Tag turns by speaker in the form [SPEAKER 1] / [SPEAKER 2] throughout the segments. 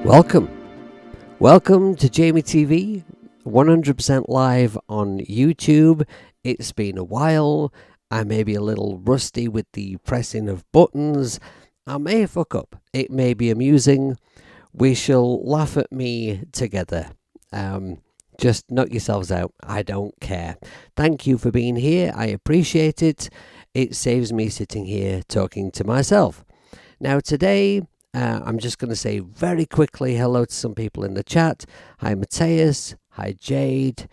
[SPEAKER 1] Welcome. Welcome to Jamie TV, 100% live on YouTube. It's been a while. I may be a little rusty with the pressing of buttons. I may fuck up. It may be amusing. We shall laugh at me together. Just knock yourselves out. I don't care. Thank you for being here. I appreciate it. It saves me sitting here talking to myself. Now today, I'm just going to say very quickly hello to some people in the chat. Hi Mateus, hi Jade,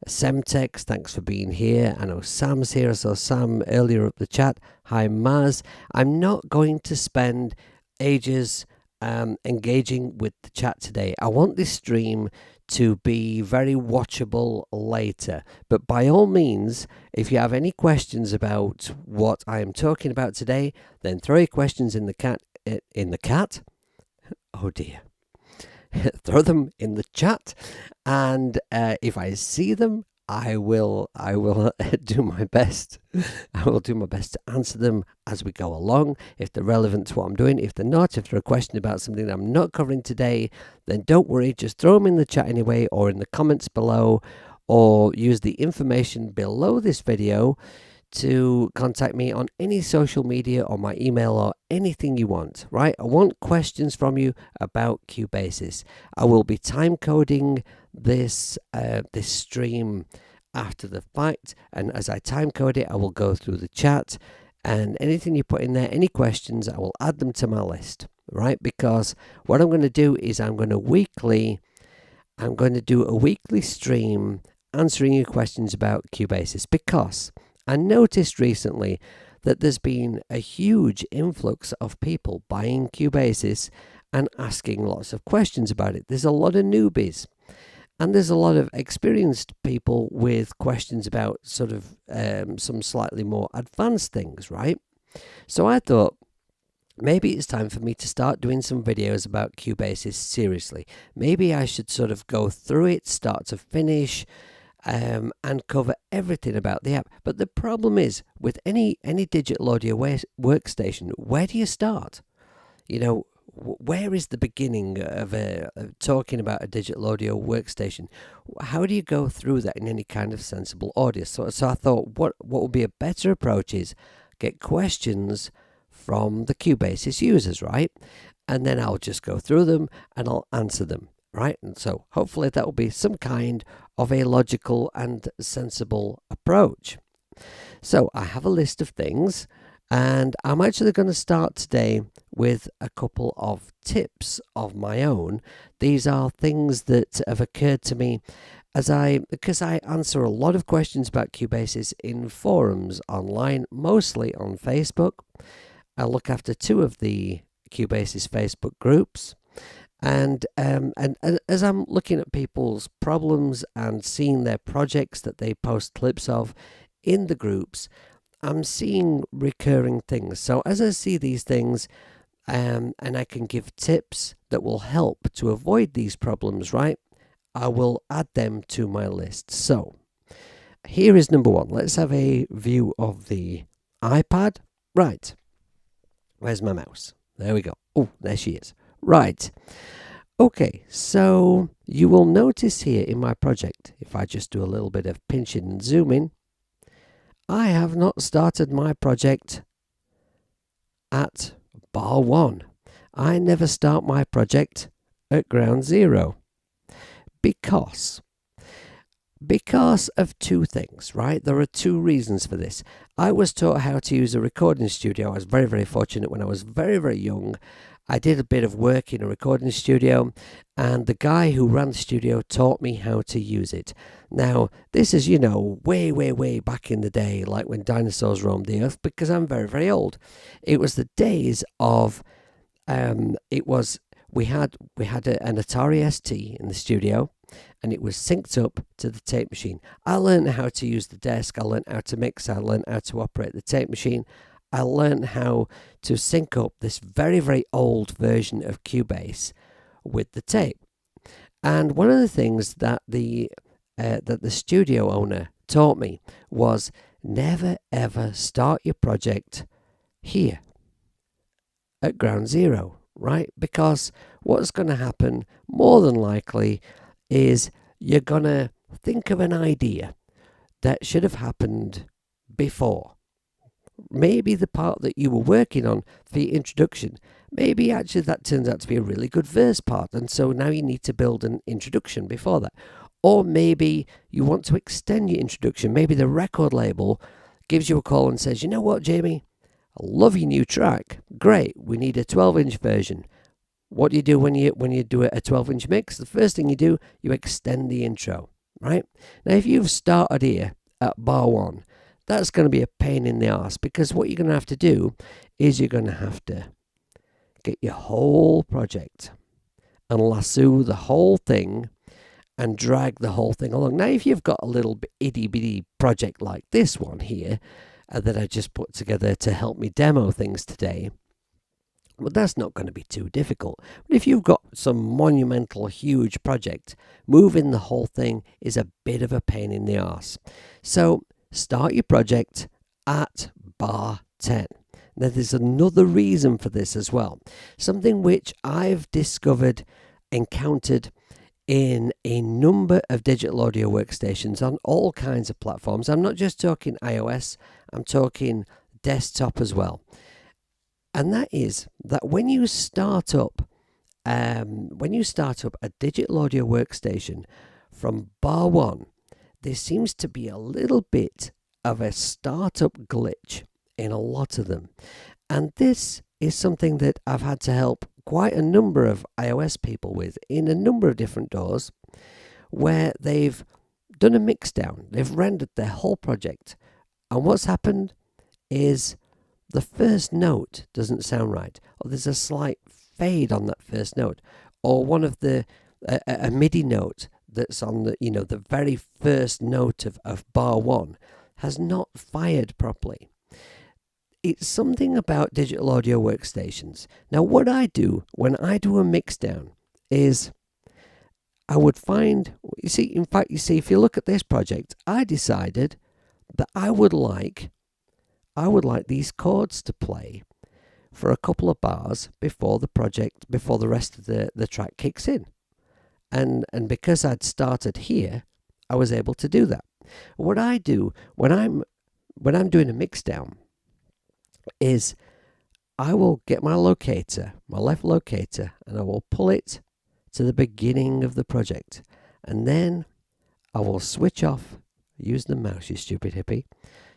[SPEAKER 1] Semtex, thanks for being here. I know Sam's here. I saw Sam earlier up the chat. Hi Maz. I'm not going to spend ages engaging with the chat today. I want this stream to be very watchable later, but by all means, if you have any questions about what I am talking about today, then throw your questions in the chat. Oh dear. Throw them in the chat, and if I see them, I will do my best. I will do my best to answer them as we go along, if they're relevant to what I'm doing. If they're not, if they're a question about something that I'm not covering today, then don't worry, just throw them in the chat anyway, or in the comments below, or use the information below this video to contact me on any social media or my email or anything you want, right? I want questions from you about Cubasis. I will be time coding this stream after the fact, and as I time code it, I will go through the chat, and anything you put in there, any questions, I will add them to my list, right? Because what I'm going to do is I'm going to do a weekly stream answering your questions about Cubasis, because I noticed recently that there's been a huge influx of people buying Cubasis and asking lots of questions about it. There's a lot of newbies, and there's a lot of experienced people with questions about sort of some slightly more advanced things, right? So I thought maybe it's time for me to start doing some videos about Cubasis seriously. Maybe I should sort of go through it, start to finish, and cover everything about the app. But the problem is, with any digital audio workstation, where do you start? You know, where is the beginning of talking about a digital audio workstation? How do you go through that in any kind of sensible audio? So I thought what would be a better approach is get questions from the Cubasis users, right? And then I'll just go through them and I'll answer them, right? And so hopefully that will be some kind of a logical and sensible approach. So I have a list of things, and I'm actually going to start today with a couple of tips of my own. These are things that have occurred to me because I answer a lot of questions about Cubasis in forums online, mostly on Facebook. I look after 2 of the Cubasis Facebook groups. And as I'm looking at people's problems and seeing their projects that they post clips of in the groups, I'm seeing recurring things. So as I see these things, and I can give tips that will help to avoid these problems, right, I will add them to my list. So here is number 1. Let's have a view of the iPad. Right. Where's my mouse? There we go. Oh, there she is. Right. Okay, so you will notice here in my project, if I just do a little bit of pinching and zooming, I have not started my project at bar 1. I never start my project at ground 0 because of 2 things, right? There are 2 reasons for this. I was taught how to use a recording studio. I was very, very fortunate when I was very, very young. I did a bit of work in a recording studio, and the guy who ran the studio taught me how to use it. Now, this is, you know, way, way, way back in the day, like when dinosaurs roamed the earth, because I'm very, very old. It was the days of, we had an Atari ST in the studio, and it was synced up to the tape machine. I learned how to use the desk, I learned how to mix, I learned how to operate the tape machine. I learned how to sync up this very, very old version of Cubase with the tape. And one of the things that the studio owner taught me was never ever start your project here at ground 0, right? Because what's going to happen more than likely is you're going to think of an idea that should have happened before. Maybe the part that you were working on for your introduction, maybe actually that turns out to be a really good verse part, and so now you need to build an introduction before that. Or maybe you want to extend your introduction. Maybe the record label gives you a call and says, you know what, Jamie, I love your new track. Great, we need a 12-inch version. What do you do when you do a 12-inch mix? The first thing you do, you extend the intro, right? Now, if you've started here at bar 1, that's going to be a pain in the arse, because what you're going to have to do is you're going to have to get your whole project and lasso the whole thing and drag the whole thing along. Now, if you've got a little itty-bitty project like this one here that I just put together to help me demo things today, well, that's not going to be too difficult. But if you've got some monumental, huge project, moving the whole thing is a bit of a pain in the arse. So start your project at bar 10. Now, there's another reason for this as well. Something which I've encountered in a number of digital audio workstations on all kinds of platforms. I'm not just talking iOS, I'm talking desktop as well. And that is that when you start up a digital audio workstation from bar 1, there seems to be a little bit of a startup glitch in a lot of them. And this is something that I've had to help quite a number of iOS people with in a number of different DAWs, where they've done a mix down, they've rendered their whole project, and what's happened is the first note doesn't sound right, or there's a slight fade on that first note, or one of a MIDI note that's on the very first note of bar 1 has not fired properly. It's something about digital audio workstations. Now, what I do when I do a mix down is I would find, if you look at this project, I decided that I would like these chords to play for a couple of bars before the rest of the track kicks in. And because I'd started here, I was able to do that. What I do when I'm doing a mix down is I will get my left locator, and I will pull it to the beginning of the project. And then I will switch off, use the mouse, you stupid hippie,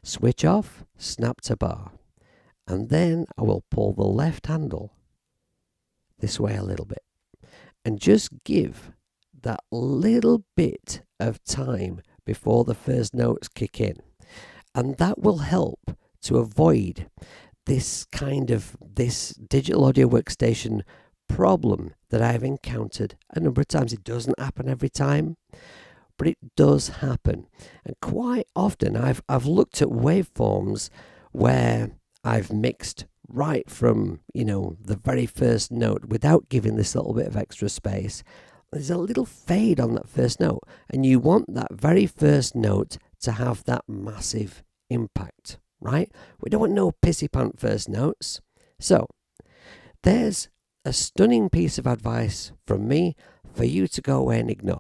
[SPEAKER 1] switch off, snap to bar. And then I will pull the left handle this way a little bit and just give that little bit of time before the first notes kick in. And that will help to avoid this digital audio workstation problem that I've encountered a number of times. It doesn't happen every time, but it does happen. And quite often I've looked at waveforms where I've mixed right from, the very first note without giving this little bit of extra space. There's a little fade on that first note, and you want that very first note to have that massive impact, right? We don't want no pissy pant first notes. So there's a stunning piece of advice from me for you to go away and ignore.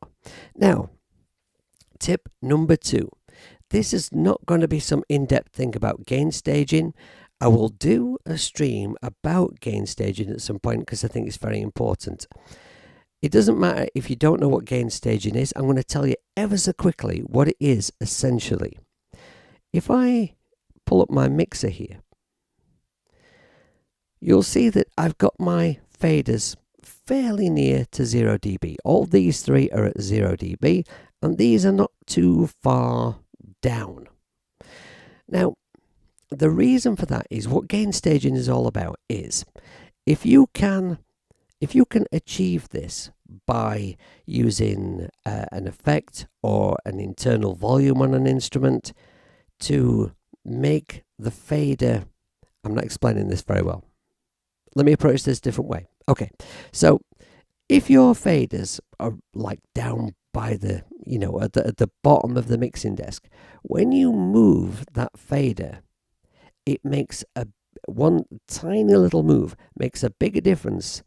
[SPEAKER 1] Now, tip number 2. This is not going to be some in-depth thing about gain staging. I will do a stream about gain staging at some point because I think it's very important. It doesn't matter if you don't know what gain staging is. I'm going to tell you ever so quickly what it is essentially. If I pull up my mixer here, you'll see that I've got my faders fairly near to 0 dB. All these 3 are at 0 dB, and these are not too far down. Now, the reason for that is what gain staging is all about is if you can achieve this by using an effect or an internal volume on an instrument to make the fader, I'm not explaining this very well. Let me approach this a different way. Okay, so if your faders are like down by the, at the bottom of the mixing desk, when you move that fader, it makes one tiny little move makes a bigger difference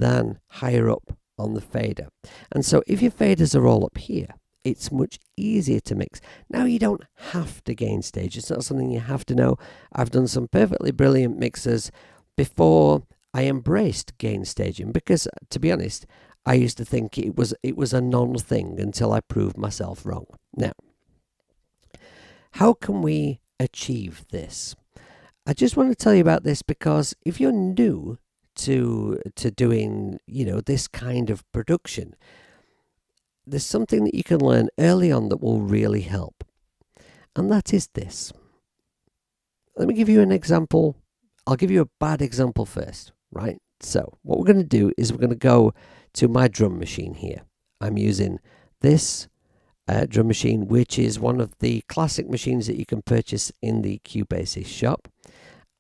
[SPEAKER 1] than higher up on the fader. And so if your faders are all up here, it's much easier to mix. Now, you don't have to gain stage. It's not something you have to know. I've done some perfectly brilliant mixers before I embraced gain staging, because, to be honest, I used to think it was a non-thing until I proved myself wrong. Now, how can we achieve this? I just want to tell you about this because if you're new to doing, this kind of production, there's something that you can learn early on that will really help. And that is this. Let me give you an example. I'll give you a bad example first, right? So what we're going to do is we're going to go to my drum machine here. I'm using this drum machine, which is one of the classic machines that you can purchase in the Cubasis shop.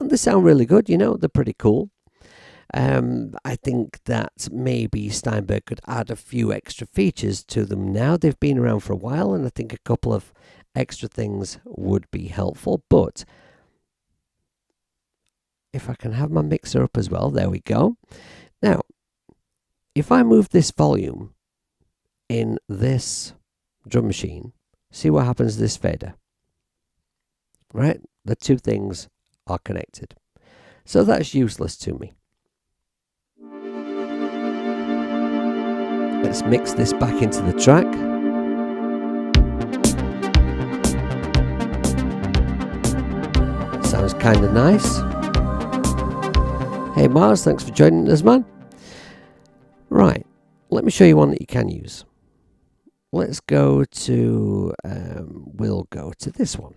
[SPEAKER 1] And they sound really good, they're pretty cool. I think that maybe Steinberg could add a few extra features to them now. They've been around for a while, and I think a couple of extra things would be helpful. But if I can have my mixer up as well, there we go. Now, if I move this volume in this drum machine, see what happens to this fader. Right? The two things are connected. So that's useless to me. Let's mix this back into the track. Sounds kind of nice. Hey Mars, thanks for joining us, man. Right, let me show you one that you can use. Let's go to, we'll go to this one.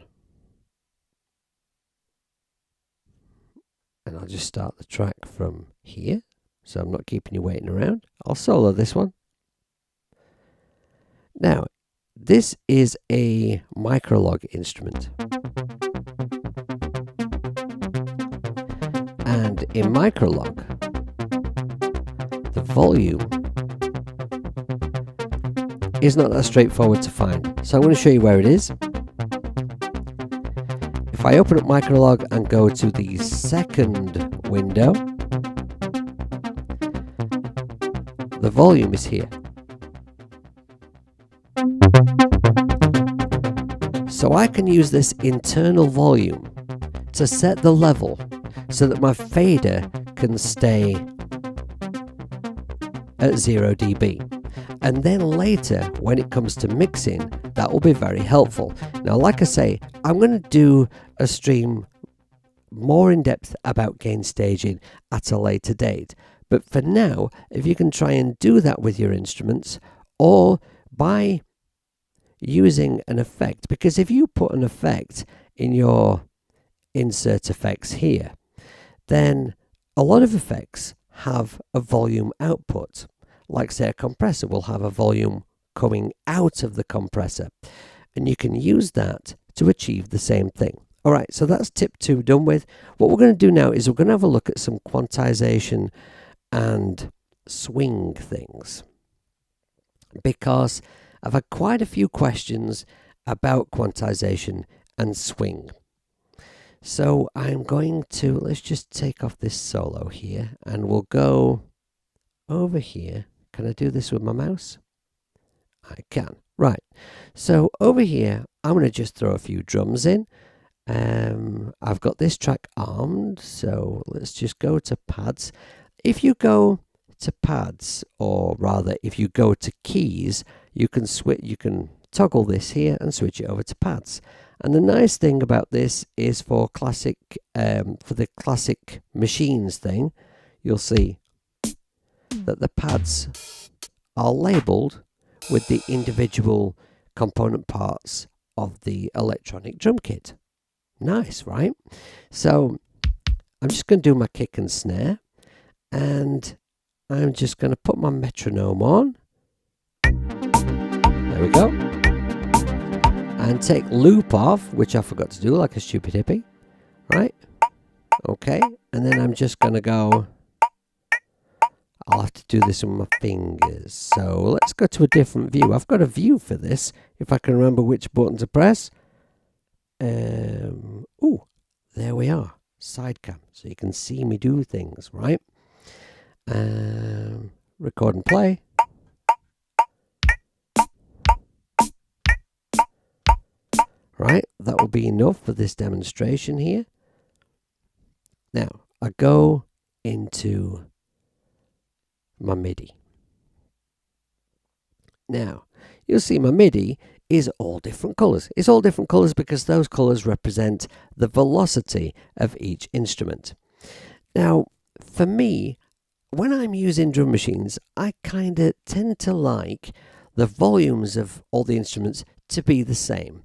[SPEAKER 1] And I'll just start the track from here, so I'm not keeping you waiting around. I'll solo this one. Now, this is a microlog instrument. And in microlog, the volume is not that straightforward to find. So I'm going to show you where it is. If I open up microlog and go to the second window, the volume is here. So I can use this internal volume to set the level so that my fader can stay at 0 dB. And then later, when it comes to mixing, that will be very helpful. Now, like I say, I'm going to do a stream more in depth about gain staging at a later date. But for now, if you can try and do that with your instruments, or by using an effect, because if you put an effect in your insert effects here, then a lot of effects have a volume output. Like say a compressor will have a volume coming out of the compressor, and you can use that to achieve the same thing. All right, so that's tip 2 done with. What we're going to do now is we're going to have a look at some quantization and swing things, because I've had quite a few questions about quantization and swing. So I'm going to, let's just take off this solo here, and we'll go over here. Can I do this with my mouse? I can. Right. So over here, I'm going to just throw a few drums in. I've got this track armed, so let's just go to pads. If you go to pads, or rather if you go to keys, you can toggle this here and switch it over to pads. And the nice thing about this is for classic, for the classic machines thing, you'll see that the pads are labeled with the individual component parts of the electronic drum kit. Nice, right? So I'm just going to do my kick and snare, and I'm just going to put my metronome on. There we go. And take loop off, which I forgot to do like a stupid hippie. Right? Okay. And then I'm just going to go. I'll have to do this with my fingers. So let's go to a different view. I've got a view for this, if I can remember which button to press. Ooh, there we are. Side cam. So you can see me do things, right? Record and play. Right, that will be enough for this demonstration here. Now, I go into my MIDI. Now, you'll see my MIDI is all different colours. It's all different colours because those colours represent the velocity of each instrument. Now, for me, when I'm using drum machines, I kind of tend to like the volumes of all the instruments to be the same.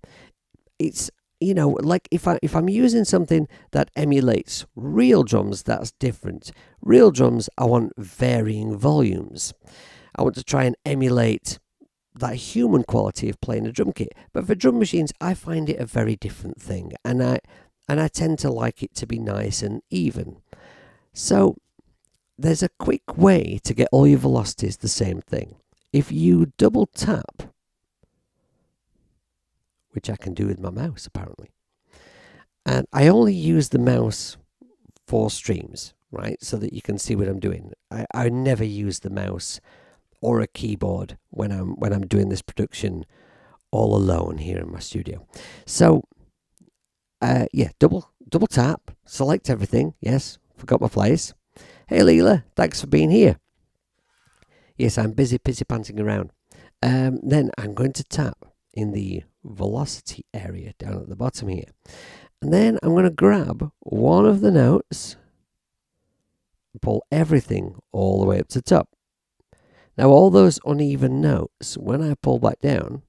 [SPEAKER 1] It's, you know, like if I'm using something that emulates real drums, that's different. Real drums, I want varying volumes. I want to try and emulate that human quality of playing a drum kit. But for drum machines, I find it a very different thing, and I tend to like it to be nice and even. So there's a quick way to get all your velocities the same thing. If you double tap, which I can do with my mouse apparently, and I only use the mouse for streams, right, so that you can see what I'm doing. I never use the mouse or a keyboard when I'm doing this production all alone here in my studio. So yeah, double tap, select everything. Yes, forgot my place. Hey Leela, thanks for being here. Yes, I'm busy panting around. Then I'm going to tap in the velocity area down at the bottom here. And then I'm going to grab one of the notes and pull everything all the way up to the top. Now all those uneven notes, when I pull back down,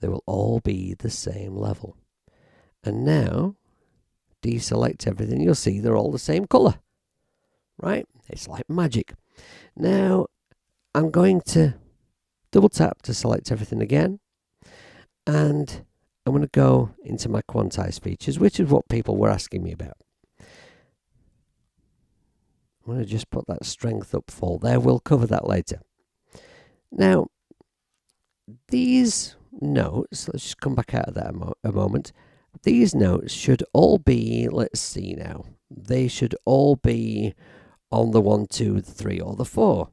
[SPEAKER 1] they will all be the same level. And now, deselect everything, you'll see they're all the same colour. Right? It's like magic. Now, I'm going to double tap to select everything again. And I'm going to go into my quantize features, which is what people were asking me about. I'm going to just put that strength up full there. We'll cover that later. Now, these notes, let's just come back out of that a moment. These notes should all be, let's see now, they should all be on the 1, 2, the 3, or the 4.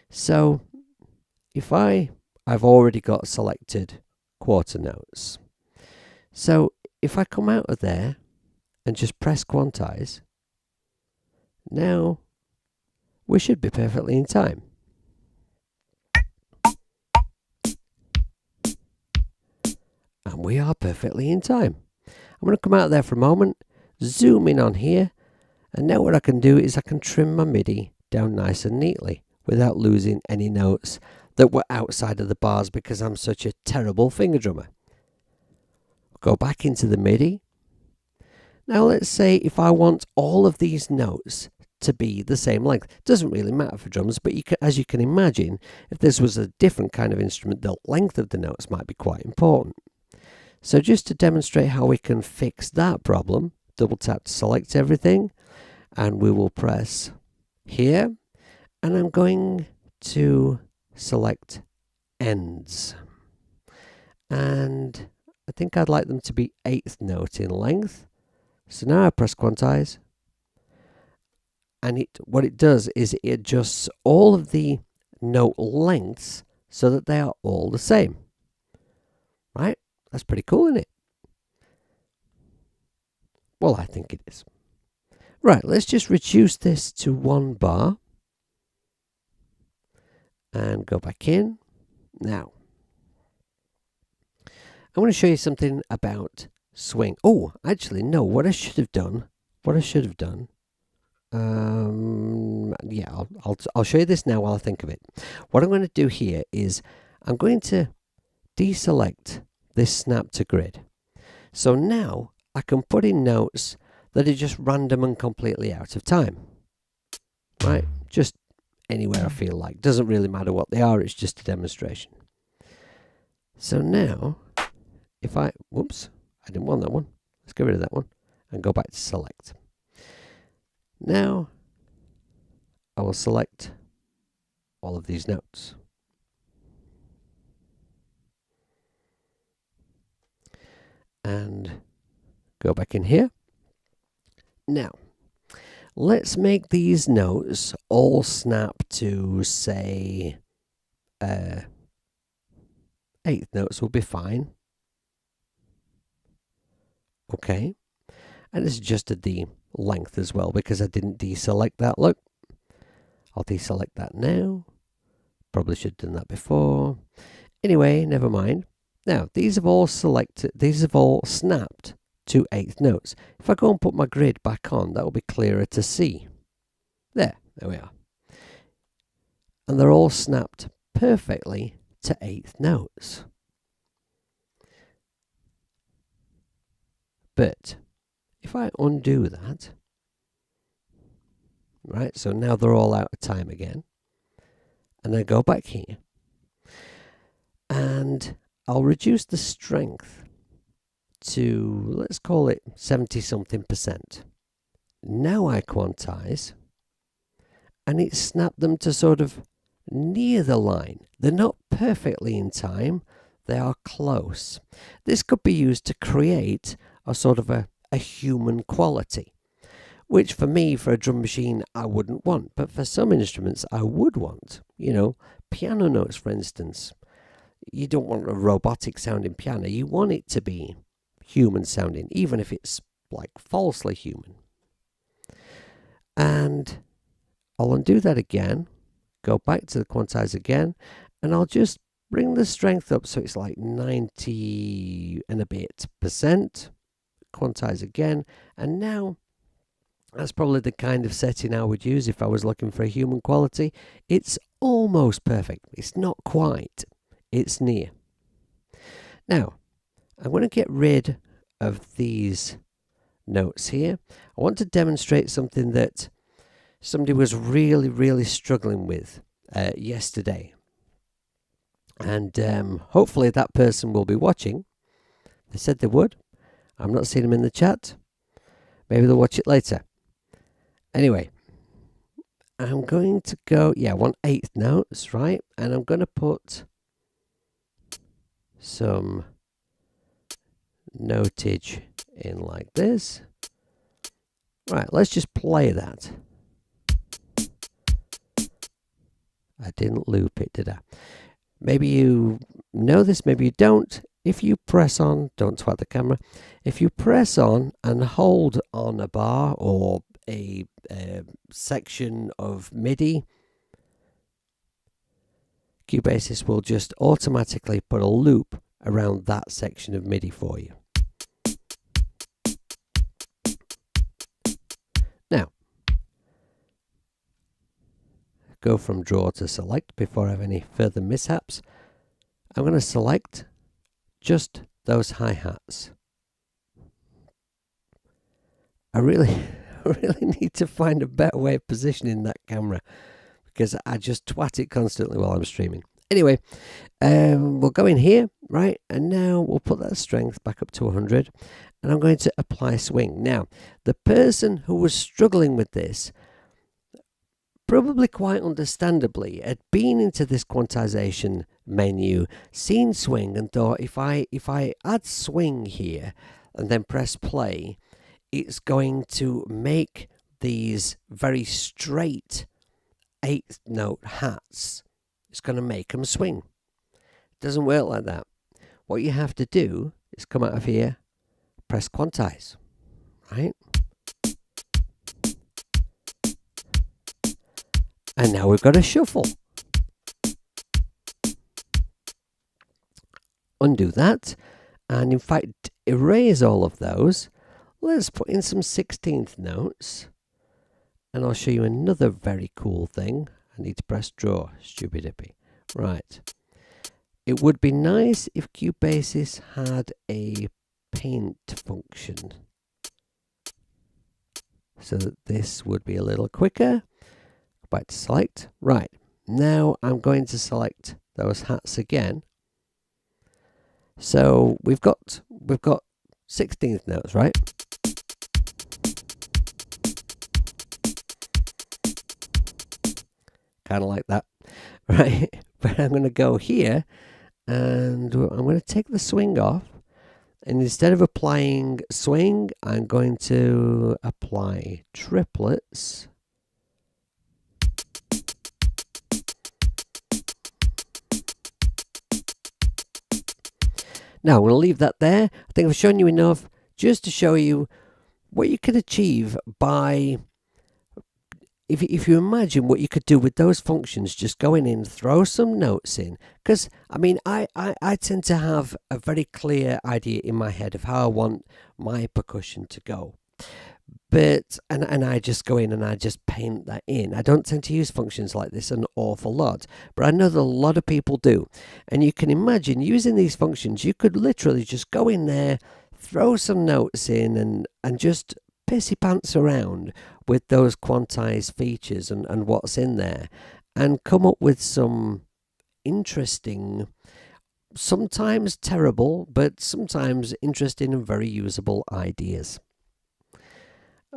[SPEAKER 1] So if I've already got selected quarter notes. So if I come out of there and just press quantize, now we should be perfectly in time. And we are perfectly in time. I'm going to come out there for a moment, zoom in on here, and now what I can do is I can trim my MIDI down nice and neatly without losing any notes that were outside of the bars because I'm such a terrible finger drummer. Go back into the MIDI. Now let's say if I want all of these notes to be the same length. Doesn't really matter for drums, but as you can imagine, if this was a different kind of instrument, the length of the notes might be quite important. So just to demonstrate how we can fix that problem, double tap to select everything, and we will press here, and I'm going to select ends. And I think I'd like them to be 1/8 note in length. So now I press quantize, and what it does is it adjusts all of the note lengths so that they are all the same. Right? That's pretty cool, isn't it? Well, I think it is. Right, let's just reduce this to 1 bar and go back in. Now, I want to show you something about swing. Oh, actually, no, what I should have done, yeah, I'll show you this now while I think of it. What I'm going to do here is I'm going to deselect this snap to grid. So now I can put in notes that are just random and completely out of time. Right? Just anywhere I feel like. Doesn't really matter what they are, it's just a demonstration. So now, if whoops, I didn't want that one. Let's get rid of that one and go back to select. Now, I will select all of these notes. And go back in here. Now, Let's make these notes all snap to, say, eighth notes will be fine. Okay. And it's adjusted the length as well because I didn't deselect that. Look, I'll deselect that now. Probably should have done that before. Anyway, never mind. Now, these have all snapped to eighth notes. If I go and put my grid back on, that will be clearer to see. There we are. And they're all snapped perfectly to eighth notes. But if I undo that, right, so now they're all out of time again, and I go back here, and I'll reduce the strength to, let's call it 70-something%. Now I quantize, and it snapped them to sort of near the line. They're not perfectly in time, they are close. This could be used to create a sort of a human quality, which for me, for a drum machine, I wouldn't want, but for some instruments I would want. You know, piano notes, for instance. You don't want a robotic sounding piano, you want it to be human sounding, even if it's like falsely human. And I'll undo that again, go back to the quantize again, and I'll just bring the strength up so it's like 90 and a bit %. Quantize again, and now that's probably the kind of setting I would use if I was looking for a human quality. It's almost perfect. It's not quite. It's near. Now, I'm going to get rid of these notes here. I want to demonstrate something that somebody was really struggling with yesterday. And hopefully that person will be watching. They said they would. I'm not seeing them in the chat. Maybe they'll watch it later. Anyway, I'm going to go, 1/8 notes, right? And I'm going to put some notage in like this. Right, let's just play that. I didn't loop it, did I? Maybe you know this, maybe you don't. If you press on, don't twat the camera. If you press on and hold on a bar or a section of MIDI, Cubasis will just automatically put a loop around that section of MIDI for you. Now, go from draw to select before I have any further mishaps. I'm going to select just those hi-hats. I really need to find a better way of positioning that camera because I just twat it constantly while I'm streaming. Anyway, we'll go in here, right? And now we'll put that strength back up to 100 and I'm going to apply swing. Now, the person who was struggling with this, probably quite understandably, had been into this quantization menu, seen swing and thought if I add swing here and then press play, it's going to make these very straight 8th note hats. It's going to make them swing. It doesn't work like that. What you have to do is come out of here, press quantize, right? And now we've got a shuffle. Undo that, and in fact erase all of those. Let's put in some 16th notes, and I'll show you another very cool thing. I need to press draw, stupid hippie. Right. It would be nice if Cubasis had a paint function, so that this would be a little quicker. Go back to select. Right. Now I'm going to select those hats again. So we've got 16th notes, right? Kind of like that, right? But I'm going to go here and I'm going to take the swing off And instead of applying swing, I'm going to apply triplets. Now I'm going to leave that there. I think I've shown you enough just to show you what you can achieve by, if you imagine what you could do with those functions, just going in, throw some notes in. Because, I mean, I tend to have a very clear idea in my head of how I want my percussion to go. But, and I just go in and I just paint that in. I don't tend to use functions like this an awful lot, but I know that a lot of people do. And you can imagine using these functions, you could literally just go in there, throw some notes in and just pissy pants around with those quantized features and what's in there, and come up with some interesting, sometimes terrible, but sometimes interesting and very usable ideas.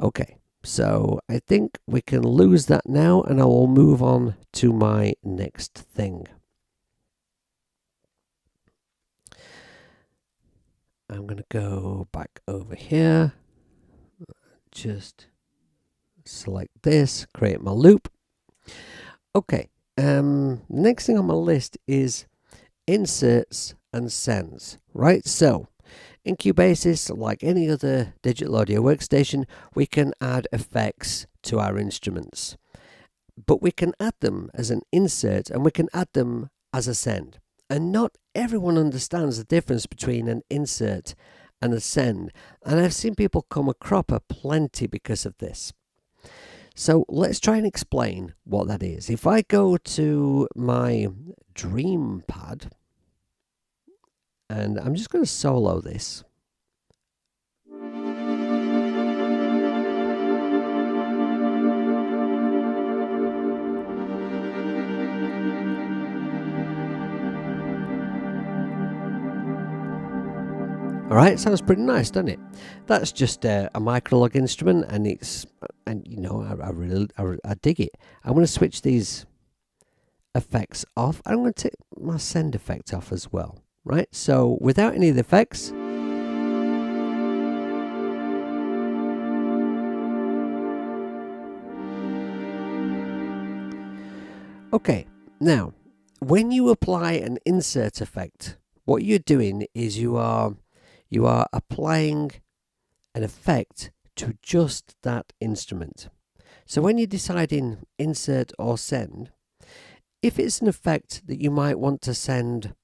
[SPEAKER 1] Okay, so I think we can lose that now, and I will move on to my next thing. I'm going to go back over here, just select this, create my loop. Okay, next thing on my list is inserts and sends, right? So in Cubasis, like any other digital audio workstation, we can add effects to our instruments, but we can add them as an insert and we can add them as a send. And not everyone understands the difference between an insert and a send, and I've seen people come a cropper plenty because of this. So let's try and explain what that is. If I go to my Dream Pad, and I'm just going to solo this. Alright, sounds pretty nice, doesn't it? That's just a microlog instrument, and you know, I dig it. I'm going to switch these effects off. I'm going to take my send effect off as well, right? So without any of the effects, okay, now when you apply an insert effect, what you're doing is you are applying an effect to just that instrument. So when you're deciding insert or send, if it's an effect that you might want to send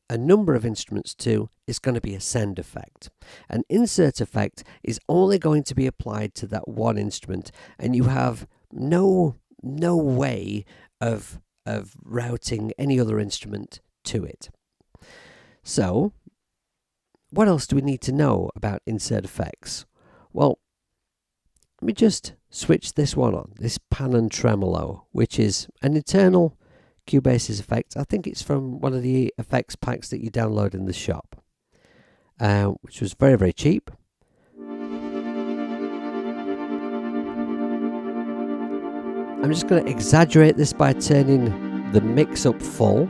[SPEAKER 1] a number of instruments to, it's going to be a send effect. An insert effect is only going to be applied to that one instrument, and you have no way of routing any other instrument to it. So what else do we need to know about insert effects? Well, let me just switch this one on, this pan and tremolo, which is an internal Cubasis effect. I think it's from one of the effects packs that you download in the shop, which was very, very cheap. I'm just going to exaggerate this by turning the mix up full.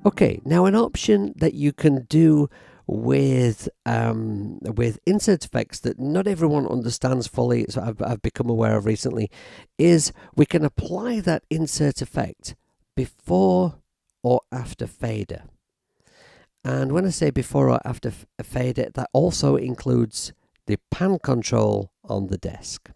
[SPEAKER 1] Okay, now an option that you can do with insert effects that not everyone understands fully, so I've become aware of recently, is we can apply that insert effect before or after fader. And when I say before or after a fader, that also includes the pan control on the desk.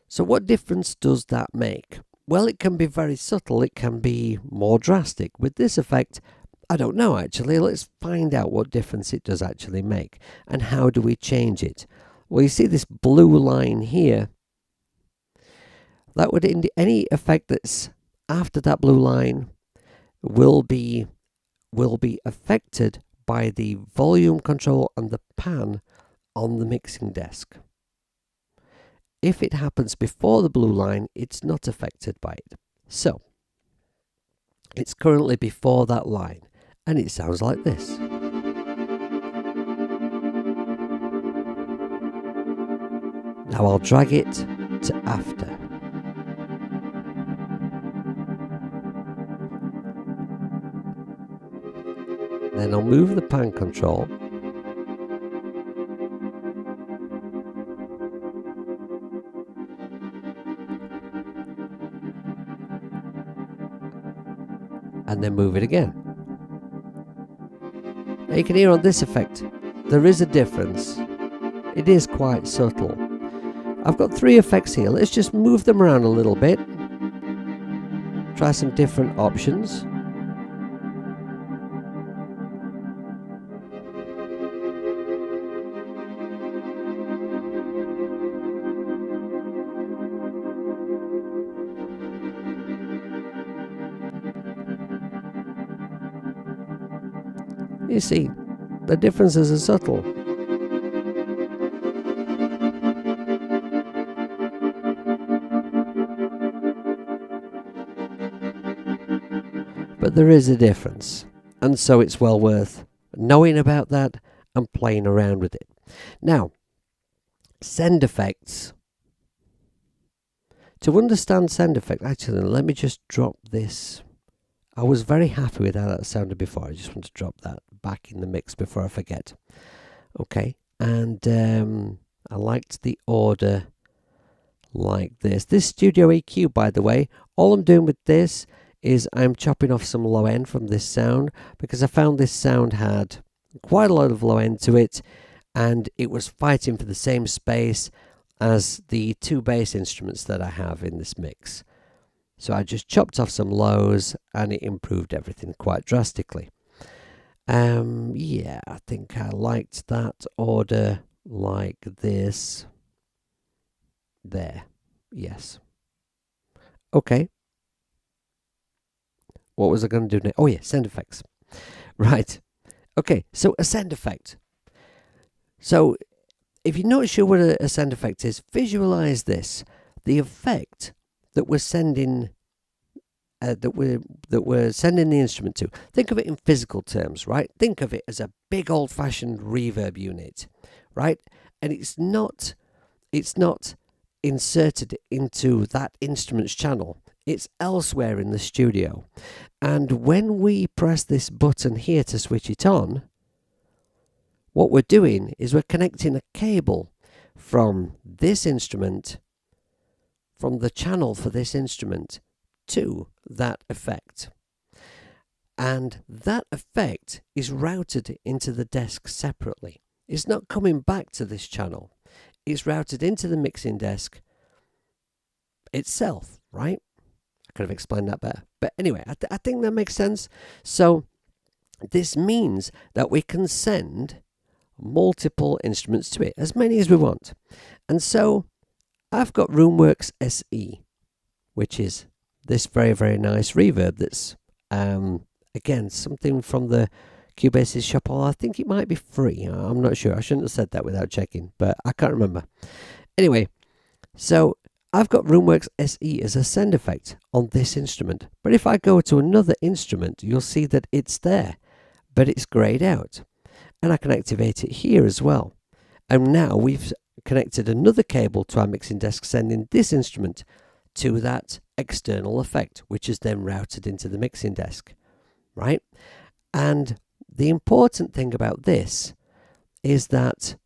[SPEAKER 1] So what difference does that make? Well, it can be very subtle, it can be more drastic. With this effect, I don't know actually. Let's find out what difference it does actually make. And how do we change it? Well, you see this blue line here. That would indicate any effect that's after that blue line will be affected by the volume control and the pan on the mixing desk. If it happens before the blue line, it's not affected by it. So, it's currently before that line, and it sounds like this. Now I'll drag it to after. Then I'll move the pan control. And then move it again. Now you can hear on this effect, there is a difference. It is quite subtle. I've got 3 effects here. Let's just move them around a little bit. Try some different options. You see, the differences are subtle. But there is a difference, and so it's well worth knowing about that and playing around with it. Now, send effects. To understand send effect, actually, let me just drop this. I was very happy with how that sounded before. I just want to drop that back in the mix before I forget. Okay, and I liked the order like this. This Studio EQ, by the way, all I'm doing with this is I'm chopping off some low end from this sound because I found this sound had quite a lot of low end to it, and it was fighting for the same space as the 2 bass instruments that I have in this mix. So I just chopped off some lows and it improved everything quite drastically. Yeah, I think I liked that order like this. There. Yes. Okay. What was I going to do next? Oh yeah, send effects. Right. Okay, so a send effect. So if you're not sure what a send effect is, visualize this. The effect that we're sending that we're sending the instrument to. Think of it in physical terms, right? Think of it as a big old-fashioned reverb unit, right? And it's not inserted into that instrument's channel. It's elsewhere in the studio. And when we press this button here to switch it on, what we're doing is we're connecting a cable from this instrument, from the channel for this instrument, to that effect. And that effect is routed into the desk separately. It's not coming back to this channel. It's routed into the mixing desk itself, right? I could have explained that better. But anyway, I think that makes sense. So this means that we can send multiple instruments to it, as many as we want. And so I've got Roomworks SE, which is this very, very nice reverb that's, again, something from the Cubasis shop. I think it might be free. I'm not sure. I shouldn't have said that without checking, but I can't remember. Anyway, so I've got Roomworks SE as a send effect on this instrument. But if I go to another instrument, you'll see that it's there, but it's grayed out. And I can activate it here as well. And now we've connected another cable to our mixing desk, sending this instrument to that external effect, which is then routed into the mixing desk, right? And the important thing about this is that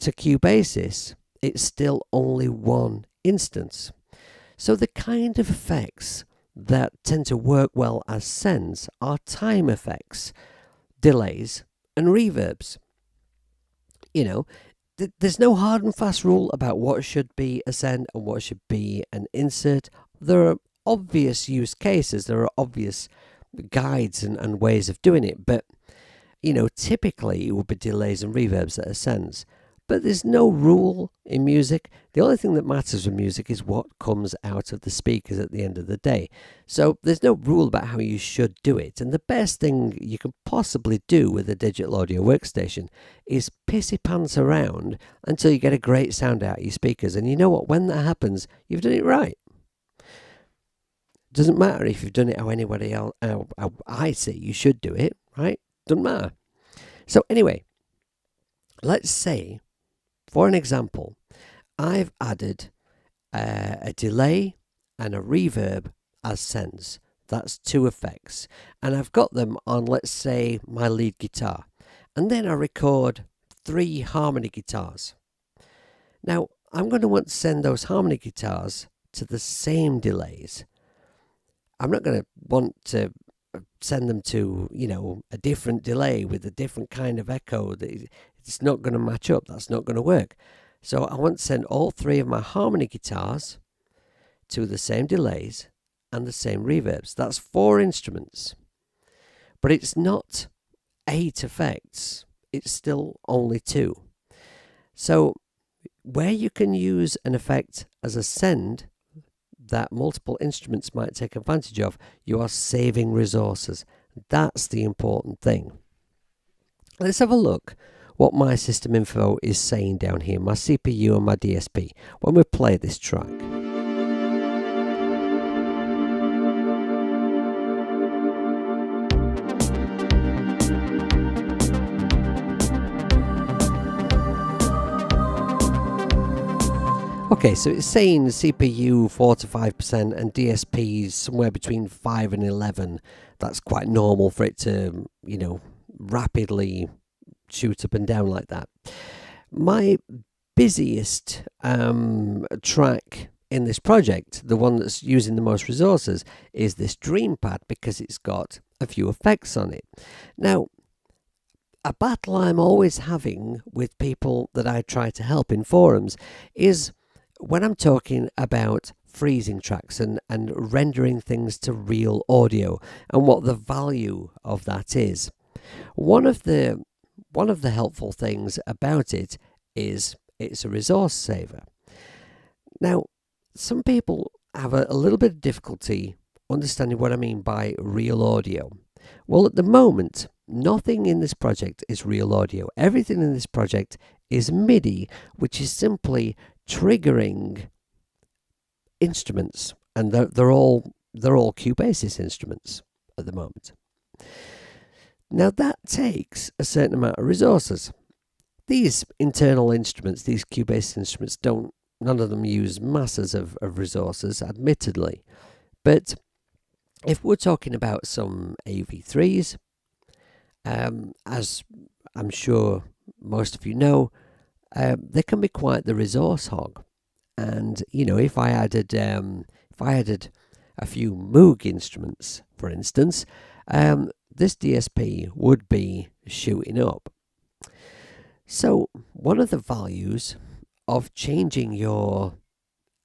[SPEAKER 1] to Cubasis, it's still only one instance. So the kind of effects that tend to work well as sends are time effects, delays, and reverbs. You know, there's no hard and fast rule about what should be a send and what should be an insert. There are obvious use cases, there are obvious guides and ways of doing it, but you know, typically it would be delays and reverbs that are sends. But there's no rule in music. The only thing that matters in music is what comes out of the speakers at the end of the day. So there's no rule about how you should do it. And the best thing you can possibly do with a digital audio workstation is pissy pants around until you get a great sound out of your speakers. And you know what? When that happens, you've done it right. Doesn't matter if you've done it how anybody else, how I say you should do it, right? Doesn't matter. So anyway, let's say, for an example, I've added a delay and a reverb as sends That's 2 effects. And I've got them on, let's say, my lead guitar. And then I record 3 harmony guitars. Now, I'm going to want to send those harmony guitars to the same delays. I'm not going to want to send them to, a different delay with a different kind of echo. It's not going to match up. That's not going to work. So I want to send all 3 of my harmony guitars to the same delays and the same reverbs. That's 4 instruments. But it's not 8 effects. It's still only 2. So where you can use an effect as a send that multiple instruments might take advantage of, you are saving resources. That's the important thing. Let's have a look what my system info is saying down here, my CPU and my DSP, when we play this track. Okay, so it's saying CPU 4 to 5% and DSP somewhere between 5 and 11. That's quite normal for it to, rapidly shoot up and down like that. My busiest track in this project, the one that's using the most resources, is this Dream Pad because it's got a few effects on it. Now, a battle I'm always having with people that I try to help in forums is when I'm talking about freezing tracks and rendering things to real audio and what the value of that is. One of the helpful things about it is it's a resource saver. Now, some people have a little bit of difficulty understanding what I mean by real audio. Well, at the moment, nothing in this project is real audio. Everything in this project is MIDI, which is simply triggering instruments, and they're all Cubasis instruments at the moment. Now that takes a certain amount of resources. These internal instruments, these Cubasis instruments, none of them use masses of resources, admittedly. But if we're talking about some AV3s, as I'm sure most of you know, they can be quite the resource hog. And if I added a few Moog instruments, for instance, this DSP would be shooting up. So one of the values of changing your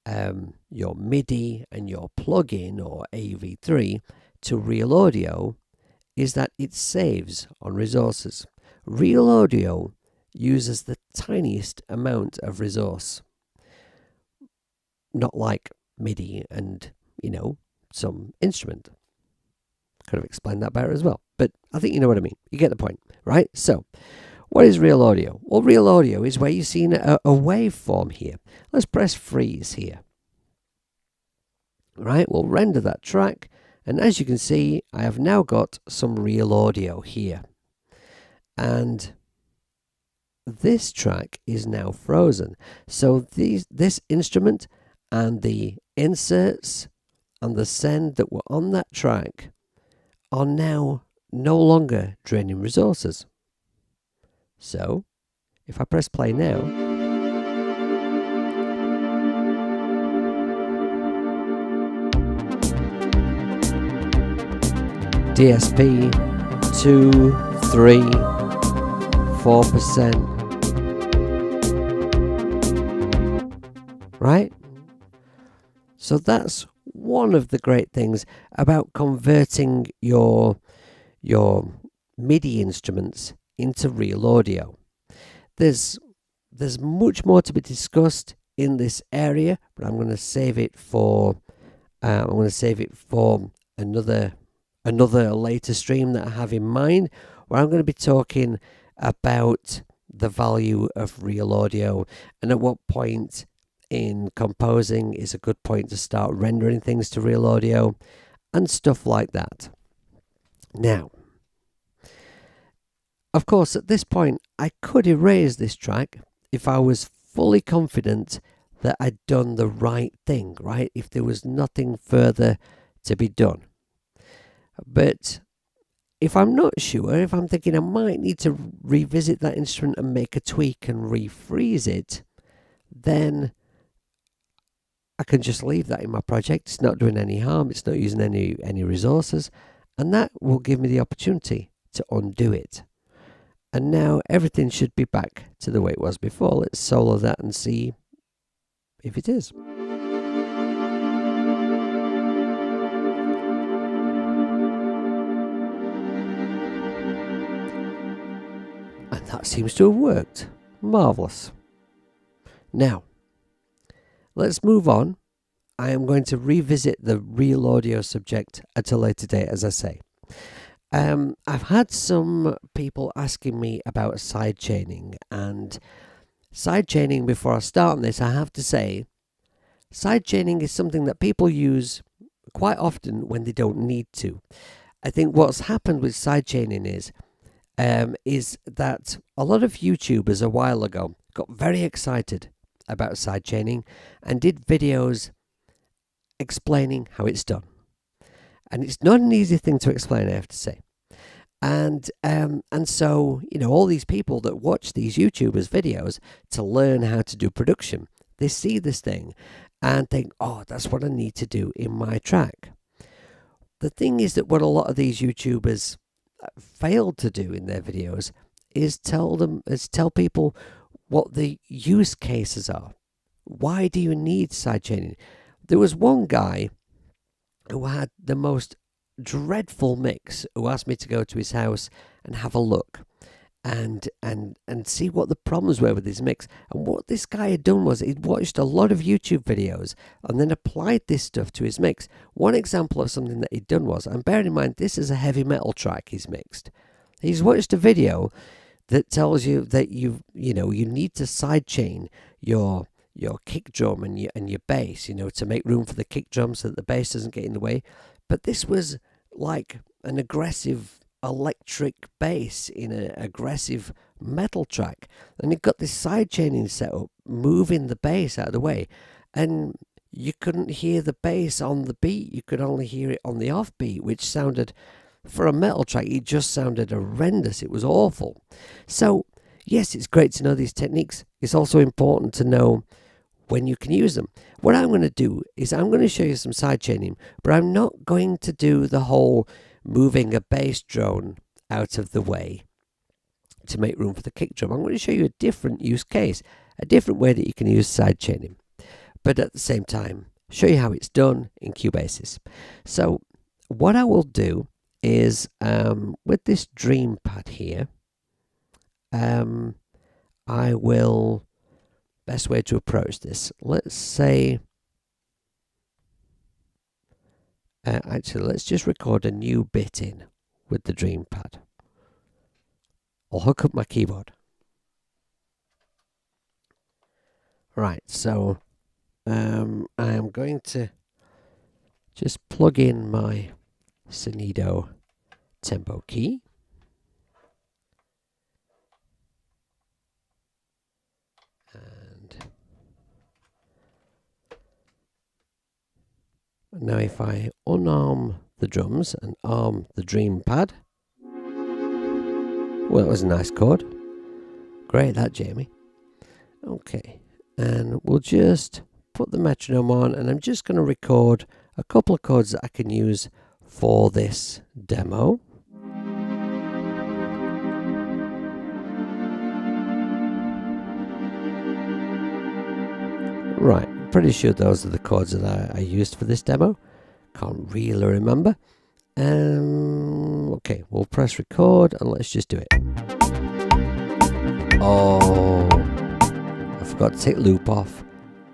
[SPEAKER 1] MIDI and your plugin or AV3 to real audio is that it saves on resources. Real audio uses the tiniest amount of resource, not like MIDI and some instrument. Could have explained that better as well, but I think you know what I mean. You get the point, right? So what is real audio? Well, real audio is where you're seeing a waveform here. Let's press freeze here. Right, we'll render that track, and as you can see, I have now got some real audio here. And this track is now frozen. So this instrument and the inserts and the send that were on that track are now no longer draining resources. So if I press play now, DSP 2, 3, 4%. Right? So that's one of the great things about converting your MIDI instruments into real audio. There's much more to be discussed in this area, but I'm going to save it for another later stream that I have in mind, where I'm going to be talking about the value of real audio and at what point in composing is a good point to start rendering things to real audio and stuff like that. Now, of course, at this point, I could erase this track if I was fully confident that I'd done the right thing, right? If there was nothing further to be done. But if I'm not sure, if I'm thinking I might need to revisit that instrument and make a tweak and refreeze it, then I can just leave that in my project. It's not doing any harm. It's not using any resources. And that will give me the opportunity to undo it. And now everything should be back to the way it was before. Let's solo that and see if it is. And that seems to have worked. Marvellous. Now, let's move on. I am going to revisit the real audio subject at a later date, as I say. I've had some people asking me about sidechaining, and sidechaining, before I start on this, I have to say, sidechaining is something that people use quite often when they don't need to. I think what's happened with sidechaining is that a lot of YouTubers a while ago got very excited about sidechaining and did videos explaining how it's done. And it's not an easy thing to explain, I have to say. And so, all these people that watch these YouTubers' videos to learn how to do production, they see this thing and think, oh, that's what I need to do in my track. The thing is that what a lot of these YouTubers failed to do in their videos is tell people what the use cases are. Why do you need sidechaining? There was one guy who had the most dreadful mix who asked me to go to his house and have a look and see what the problems were with his mix. And what this guy had done was he'd watched a lot of YouTube videos and then applied this stuff to his mix. One example of something that he'd done was, and bearing in mind this is a heavy metal track he's mixed, he's watched a video that tells you that you need to sidechain your kick drum and your bass, to make room for the kick drum so that the bass doesn't get in the way. But this was like an aggressive electric bass in an aggressive metal track, and it got this sidechaining set up, moving the bass out of the way, and you couldn't hear the bass on the beat, you could only hear it on the offbeat, which sounded, for a metal track, it just sounded horrendous. It was awful. So yes, it's great to know these techniques. It's also important to know when you can use them. What I'm going to do is I'm going to show you some sidechaining, but I'm not going to do the whole moving a bass drone out of the way to make room for the kick drum. I'm going to show you a different use case, a different way that you can use sidechaining, but at the same time show you how it's done in Cubasis. So what I will do is with this dream pad here, I will, best way to approach this, let's say, actually let's just record a new bit in with the dream pad. I'll hook up my keyboard. Right, so I am going to just plug in my Sonido tempo key. And now if I unarm the drums and arm the dream pad, well, it was a nice chord. Great that, Jamie. Okay, and we'll just put the metronome on, and I'm just going to record a couple of chords that I can use for this demo. Right, pretty sure those are the chords that I used for this demo. Can't really remember. Okay, we'll press record and let's just do it. Oh, I forgot to take loop off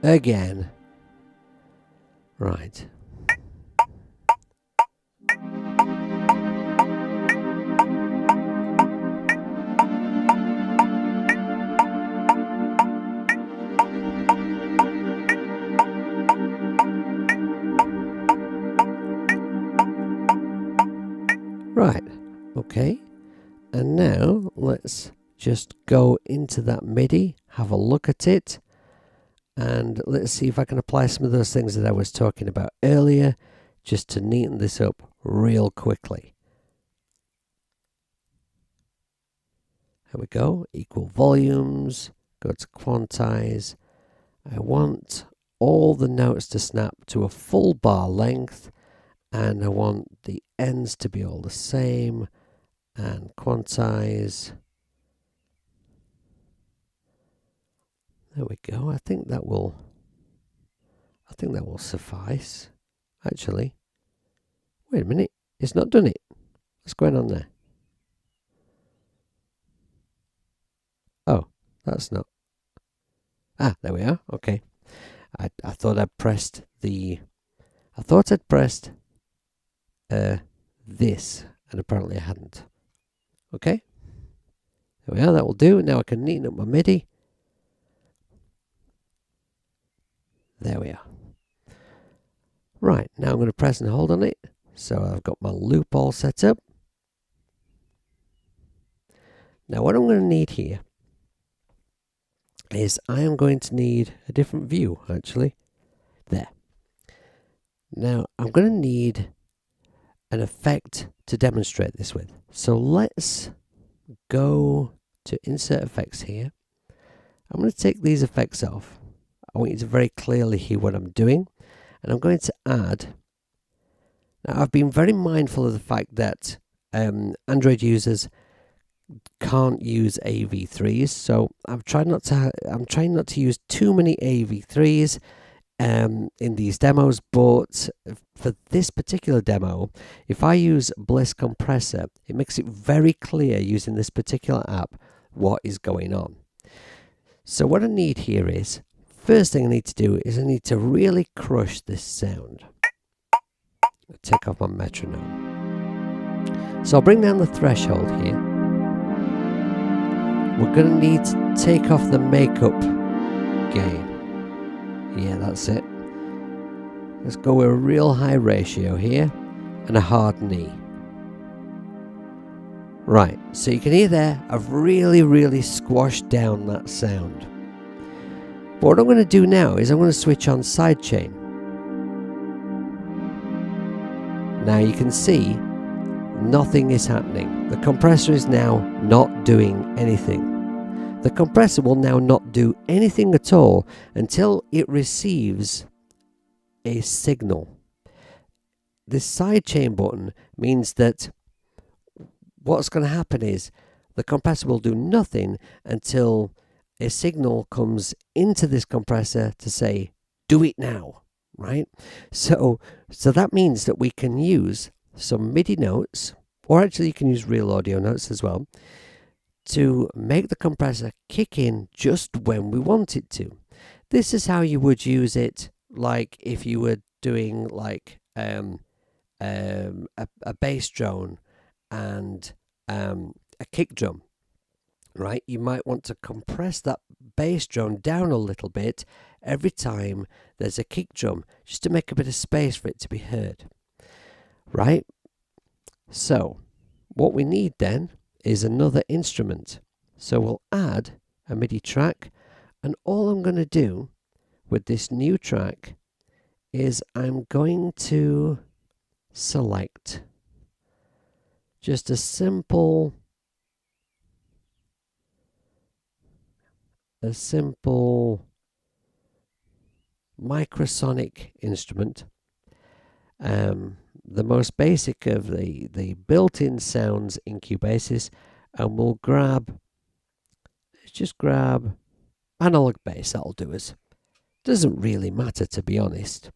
[SPEAKER 1] again. Right. Right, okay, and now let's just go into that MIDI, have a look at it, and let's see if I can apply some of those things that I was talking about earlier, just to neaten this up real quickly. There we go, equal volumes, go to quantize. I want all the notes to snap to a full bar length, and I want the ends to be all the same, and quantize. There we go. I think that will suffice. Actually, wait a minute, it's not done it. What's going on there? Oh, that's not. Ah, there we are. Okay. I thought I'd pressed the. I thought I'd pressed this, and apparently I hadn't. Okay. There we are. That will do. Now I can neaten up my MIDI. There we are. Right, now I'm going to press and hold on it. So I've got my loop all set up. Now what I'm going to need here is I am going to need a different view, actually. There. Now I'm going to need an effect to demonstrate this with. So let's go to Insert Effects here. I'm going to take these effects off. I want you to very clearly hear what I'm doing. And I'm going to add. Now I've been very mindful of the fact that Android users can't use AV3s, so I'm trying not to use too many AV3s in these demos. But for this particular demo, if I use Bliss Compressor, it makes it very clear using this particular app what is going on. So what I need here is, first thing I need to do is I need to really crush this sound. I'll take off my metronome. So I'll bring down the threshold here. We're going to need to take off the makeup gain. Yeah, that's it. Let's go with a real high ratio here and a hard knee. Right, so you can hear there, I've really squashed down that sound. But what I'm going to do now is I'm going to switch on sidechain. Now you can see nothing is happening. The compressor is now not doing anything. The compressor will now not do anything at all until it receives a signal. This sidechain button means that what's going to happen is the compressor will do nothing until a signal comes into this compressor to say, do it now, right? So that means that we can use some MIDI notes, or actually you can use real audio notes as well, to make the compressor kick in just when we want it to. This is how you would use it, like if you were doing like a bass drone and a kick drum, right? You might want to compress that bass drum down a little bit every time there's a kick drum, just to make a bit of space for it to be heard, right? So what we need then is another instrument. So we'll add a MIDI track, and all I'm going to do with this new track is I'm going to select just a simple microsonic instrument, the most basic of the built-in sounds in Cubasis, and we'll just grab analog bass. That'll do us. Doesn't really matter, to be honest.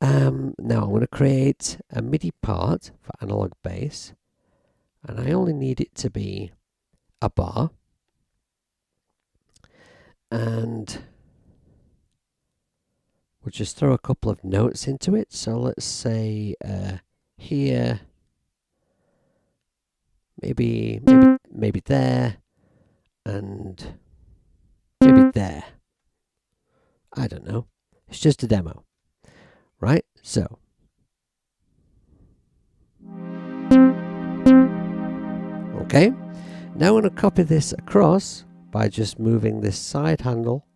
[SPEAKER 1] Now I'm going to create a MIDI part for analog bass, and I only need it to be a bar, and we'll just throw a couple of notes into it. So let's say here, maybe there, and maybe there. I don't know. It's just a demo, right? So okay, now I'm going to copy this across by just moving this side handle,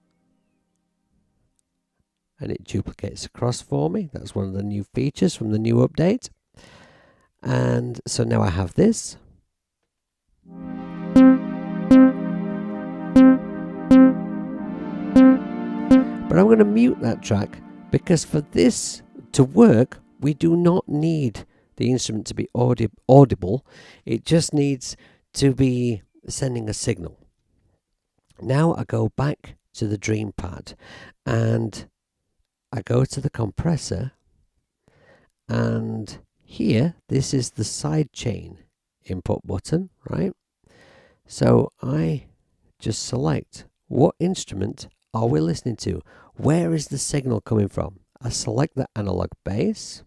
[SPEAKER 1] and it duplicates across for me. That's one of the new features from the new update. And so now I have this. But I'm going to mute that track because for this to work, we do not need the instrument to be audible. It just needs to be sending a signal. Now I go back to the Dream Pad and I go to the compressor, and here, this is the sidechain input button, right? So I just select what instrument are we listening to? Where is the signal coming from? I select the analog bass.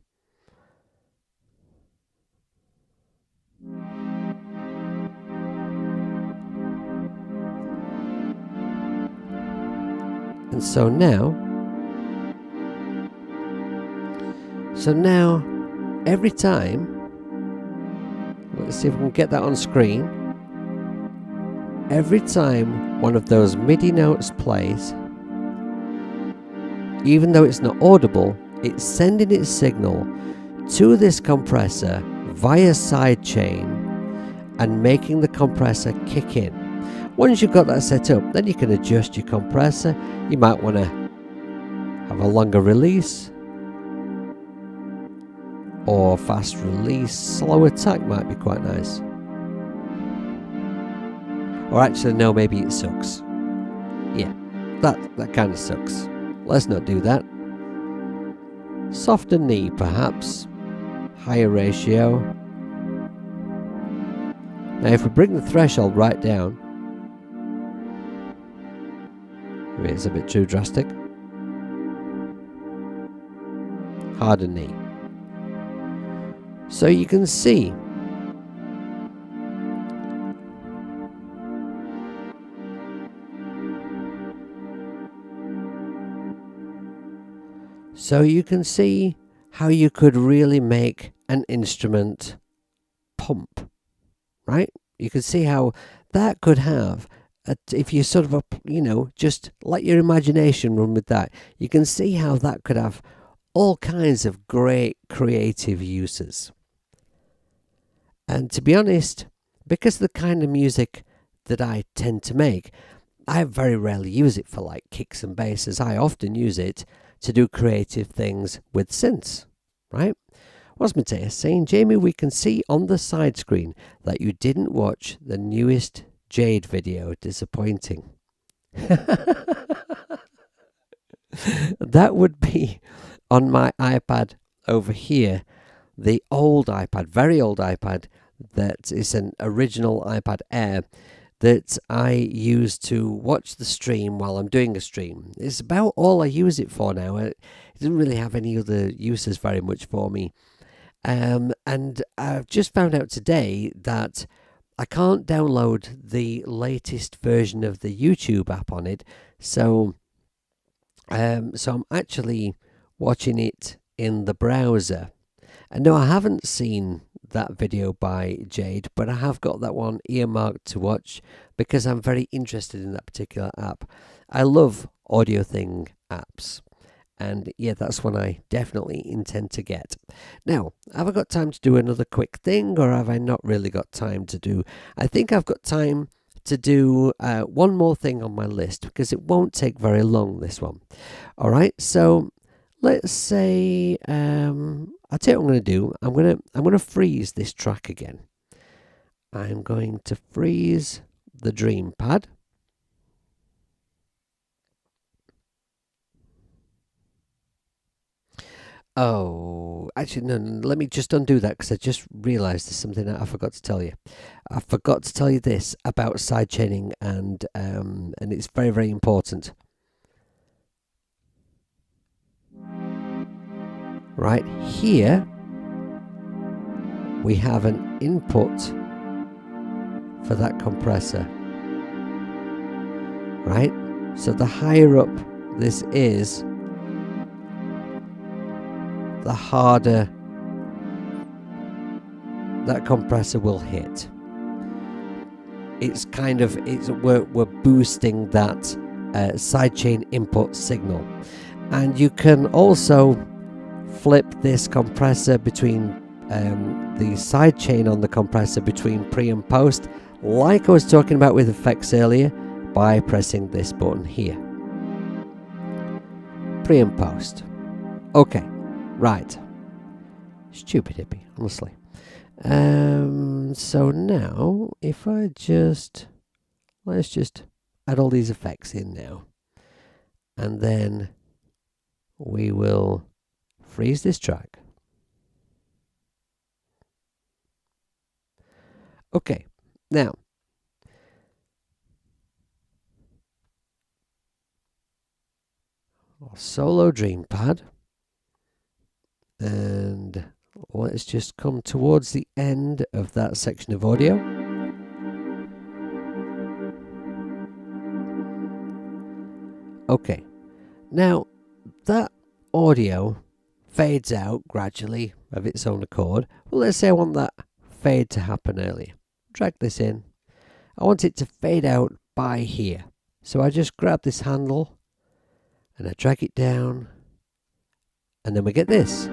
[SPEAKER 1] And so now, every time, let's see if we can get that on screen. Every time one of those MIDI notes plays, even though it's not audible, it's sending its signal to this compressor via sidechain and making the compressor kick in. Once you've got that set up, then you can adjust your compressor. You might want to have a longer release or fast release. Slow attack might be quite nice. Or actually, no, maybe it sucks. Yeah, that kind of sucks. Let's not do that. Softer knee, perhaps. Higher ratio. Now, if we bring the threshold right down, maybe it's a bit too drastic. Harder knee. So you can see how you could really make an instrument pump, right? You can see how that could have, if you sort of, just let your imagination run with that, you can see how that could have all kinds of great creative uses. And to be honest, because of the kind of music that I tend to make, I very rarely use it for like kicks and basses. I often use it to do creative things with synths, right? What's Matthias saying? Jamie, we can see on the side screen that you didn't watch the newest Jade video. Disappointing. That would be on my iPad over here. The old iPad, very old iPad, that is an original iPad Air that I use to watch the stream while I'm doing a stream. It's about all I use it for now. It doesn't really have any other uses very much for me. And I've just found out today that I can't download the latest version of the YouTube app on it. So I'm actually watching it in the browser. And no, I haven't seen that video by Jade, but I have got that one earmarked to watch because I'm very interested in that particular app. I love Audio Thing apps, and yeah, that's one I definitely intend to get. Now, have I got time to do another quick thing, or have I not really got time to do? I think I've got time to do one more thing on my list because it won't take very long, this one. All right, so let's say I'll tell you what I'm going to do. I'm going to freeze this track again. I'm going to freeze the Dream Pad. Oh, actually, no, let me just undo that because I just realised there's something that I forgot to tell you. I forgot to tell you this about sidechaining, and it's very, very important. Right here, we have an input for that compressor. Right? So the higher up this is, the harder that compressor will hit. We're boosting that sidechain input signal. And you can also flip this compressor between the sidechain on the compressor between pre and post, like I was talking about with effects earlier, by pressing this button here. Pre and post. Okay, right. Stupid hippie, honestly. So now, if I let's just add all these effects in now. And then we will freeze this track. Okay, now, solo dream pad. And let's just come towards the end of that section of audio. Okay, now that audio fades out gradually of its own accord. Well, let's say I want that fade to happen earlier. Drag this in. I want it to fade out by here. So I just grab this handle and I drag it down, and then we get this.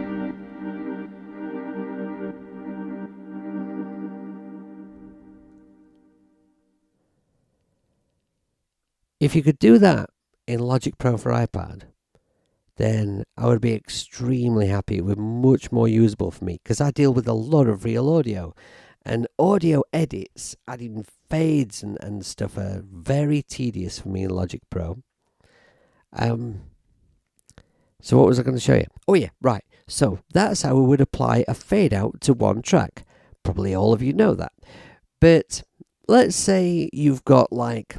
[SPEAKER 1] If you could do that in Logic Pro for iPad, then I would be extremely happy. It would be much more usable for me, because I deal with a lot of real audio, and audio edits, adding fades and stuff, are very tedious for me in Logic Pro. So what was I going to show you? Oh yeah, right. So that's how we would apply a fade out to one track. Probably all of you know that. But let's say you've got like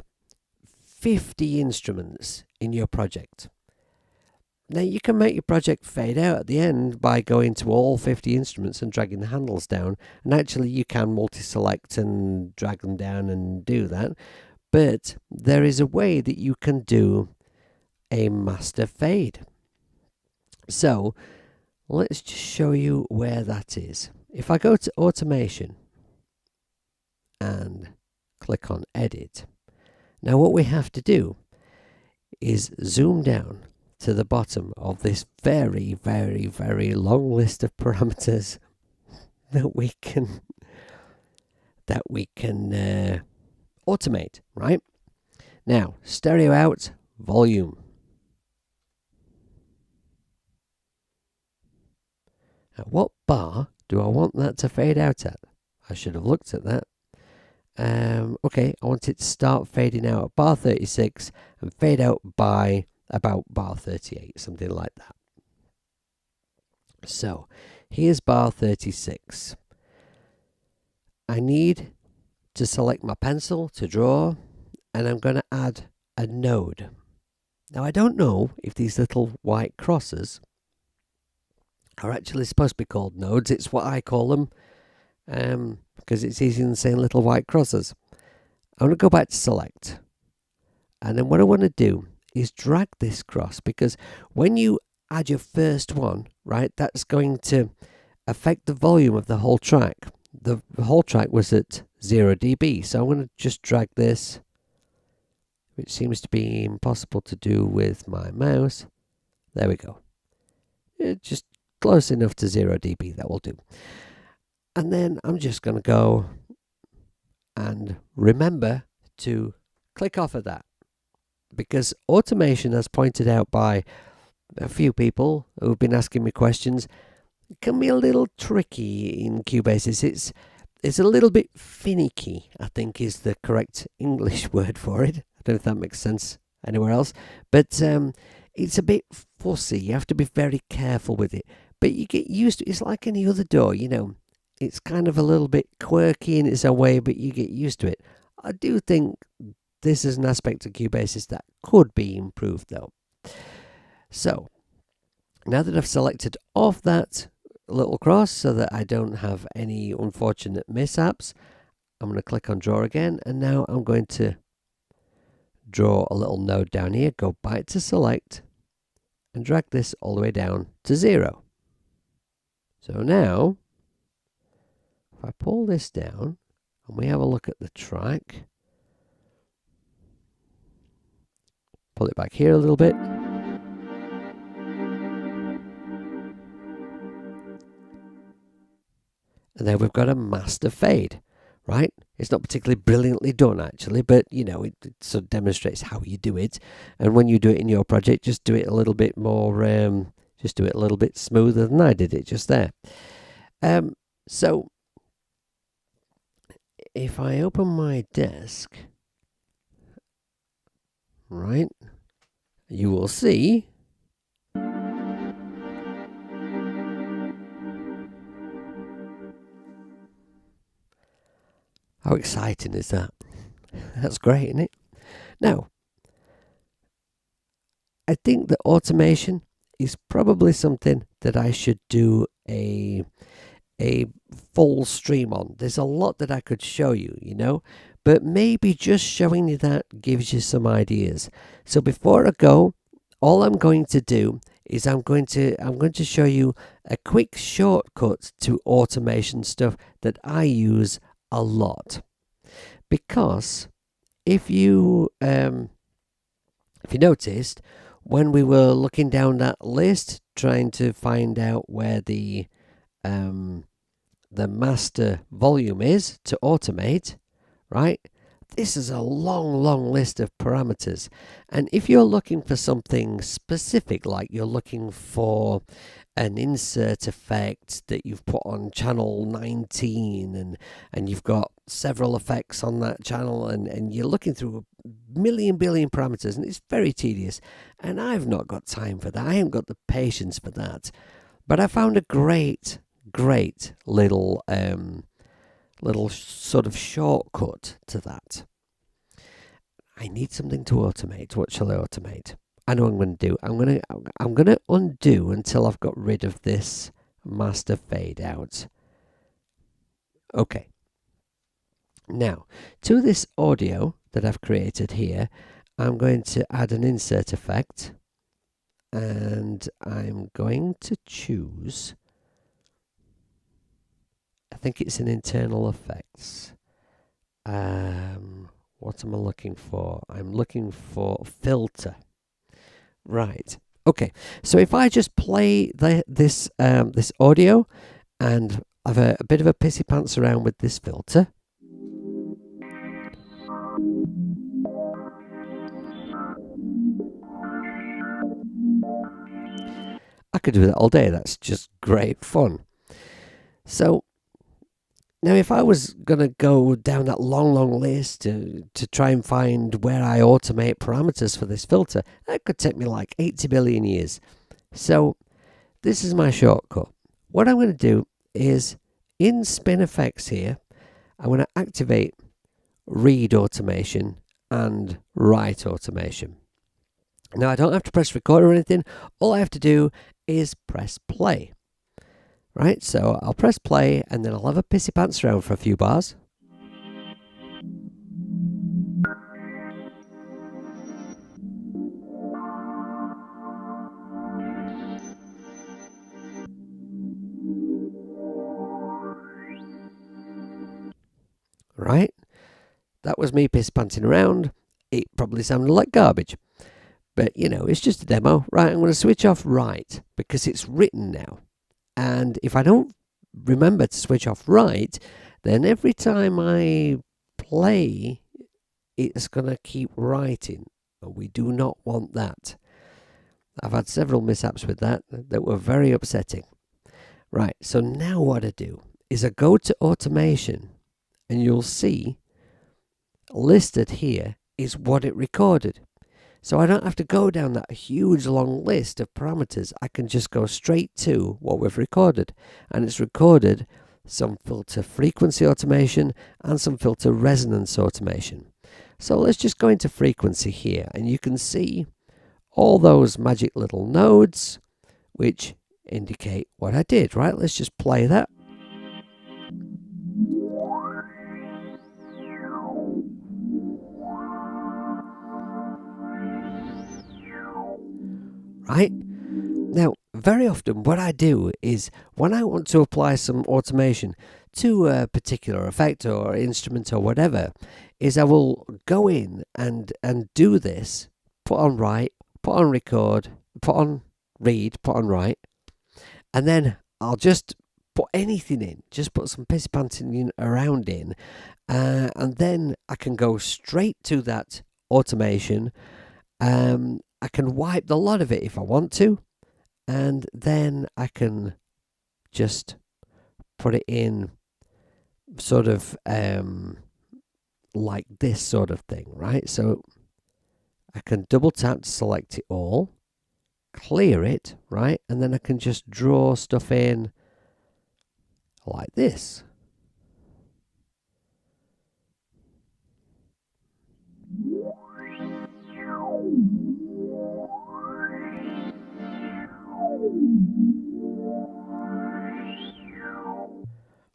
[SPEAKER 1] 50 instruments in your project. Now you can make your project fade out at the end by going to all 50 instruments and dragging the handles down. And actually you can multi-select and drag them down and do that. But there is a way that you can do a master fade. So let's just show you where that is. If I go to automation and click on edit, now what we have to do is zoom down to the bottom of this very, very, very long list of parameters that we can automate, right? Now, stereo out, volume. At what bar do I want that to fade out at? I should have looked at that. Okay, I want it to start fading out at bar 36 and fade out by about bar 38, something like that. So, here's bar 36. I need to select my pencil to draw, and I'm going to add a node. Now, I don't know if these little white crosses are actually supposed to be called nodes. It's what I call them, because it's easier than saying little white crosses. I'm going to go back to select, and then what I want to do is drag this cross, because when you add your first one, right, that's going to affect the volume of the whole track. The whole track was at 0 dB, so I'm going to just drag this, which seems to be impossible to do with my mouse. There we go. It's just close enough to 0 dB, that will do. And then I'm just going to go and remember to click off of that, because automation, as pointed out by a few people who've been asking me questions, can be a little tricky in Cubasis. It's a little bit finicky, I think is the correct English word for it. I don't know if that makes sense anywhere else, but it's a bit fussy. You have to be very careful with it, but you get used to it. It's like any other DAW, you know. It's kind of a little bit quirky in its own way, but you get used to it. I do think this is an aspect of Cubasis that could be improved, though. So, now that I've selected off that little cross so that I don't have any unfortunate mishaps, I'm going to click on draw again, and now I'm going to draw a little node down here, go back to select, and drag this all the way down to 0. So now, if I pull this down and we have a look at the track, pull it back here a little bit. And then we've got a master fade, right? It's not particularly brilliantly done, actually, but, it sort of demonstrates how you do it. And when you do it in your project, just do it a little bit more, just do it a little bit smoother than I did it just there. So if I open my desk, right, you will see how exciting is that? That's great, isn't it? Now, I think that automation is probably something that I should do a full stream on. There's a lot that I could show you, but maybe just showing you that gives you some ideas. So before I go, all I'm going to do is I'm going to show you a quick shortcut to automation stuff that I use a lot. Because if you noticed, when we were looking down that list trying to find out where the master volume is to automate, right? This is a long list of parameters. And if you're looking for something specific, like you're looking for an insert effect that you've put on channel 19 and you've got several effects on that channel and you're looking through a billion parameters, and it's very tedious. And I've not got time for that. I haven't got the patience for that. But I found a great little sort of shortcut to that. I need something to automate. What shall I automate? I know what I'm going to do. I'm going to undo until I've got rid of this master fade out. Okay. Now, to this audio that I've created here, I'm going to add an insert effect, and I'm going to choose, I think it's an internal effects. What am I looking for? I'm looking for filter. Right. Okay. So if I just play this audio and have a bit of a pissy pants around with this filter. I could do that all day. That's just great fun. So now, if I was going to go down that long list to try and find where I automate parameters for this filter, that could take me like 80 billion years. So this is my shortcut. What I'm going to do is, in Spin Effects here, I'm going to activate read automation and write automation. Now, I don't have to press record or anything. All I have to do is press play. Right, so I'll press play and then I'll have a pissy pants around for a few bars. Right, that was me pissy pantsing around. It probably sounded like garbage, but it's just a demo. Right, I'm going to switch off write because it's written now. And if I don't remember to switch off write, then every time I play, it's going to keep writing. And we do not want that. I've had several mishaps with that were very upsetting. Right, so now what I do is I go to automation, and you'll see listed here is what it recorded. So I don't have to go down that huge long list of parameters. I can just go straight to what we've recorded. And it's recorded some filter frequency automation and some filter resonance automation. So let's just go into frequency here, and you can see all those magic little nodes which indicate what I did, right? Let's just play that. Right? Now, very often what I do is when I want to apply some automation to a particular effect or instrument or whatever, is I will go in and do this, put on write, put on record, put on read, put on write, and then I'll just put anything in, just put some pissy panting around in, and then I can go straight to that automation. I can wipe the lot of it if I want to, and then I can just put it in sort of like this sort of thing, right? So I can double tap to select it all, clear it, right? And then I can just draw stuff in like this.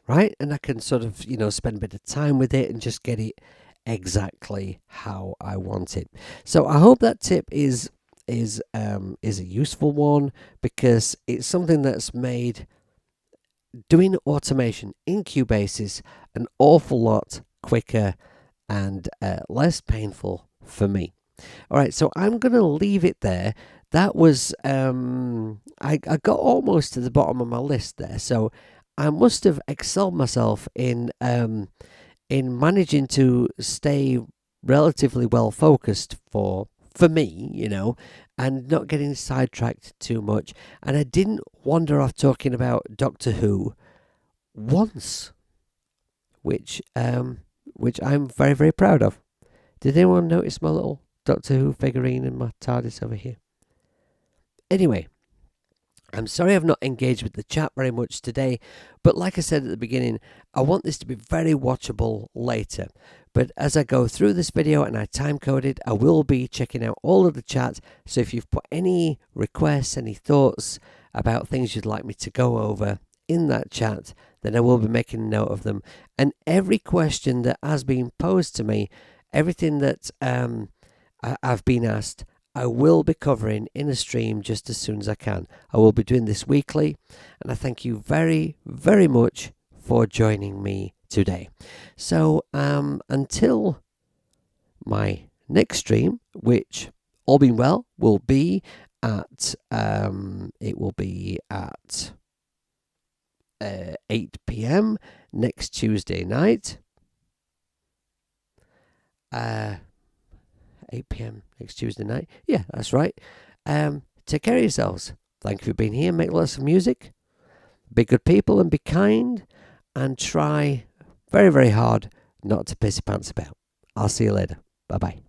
[SPEAKER 1] Right? And I can sort of, spend a bit of time with it and just get it exactly how I want it. So I hope that tip is a useful one, because it's something that's made doing automation in Cubasis an awful lot quicker and less painful for me. All right, so I'm going to leave it there. That was, I got almost to the bottom of my list there. So I must have excelled myself in managing to stay relatively well focused for me, and not getting sidetracked too much. And I didn't wander off talking about Doctor Who once, which I'm very, very proud of. Did anyone notice my little Doctor Who figurine in my TARDIS over here? Anyway, I'm sorry I've not engaged with the chat very much today, but like I said at the beginning, I want this to be very watchable later. But as I go through this video and I time code it, I will be checking out all of the chat. So if you've put any requests, any thoughts about things you'd like me to go over in that chat, then I will be making a note of them. And every question that has been posed to me, everything that I've been asked, I will be covering in a stream just as soon as I can. I will be doing this weekly, and I thank you very, very much for joining me today. So until my next stream, which, all being well, will be at 8 p.m. next Tuesday night. 8 p.m. next Tuesday night. Yeah, that's right. Take care of yourselves. Thank you for being here. Make lots of music. Be good people and be kind. And try very, very hard not to piss your pants about. I'll see you later. Bye-bye.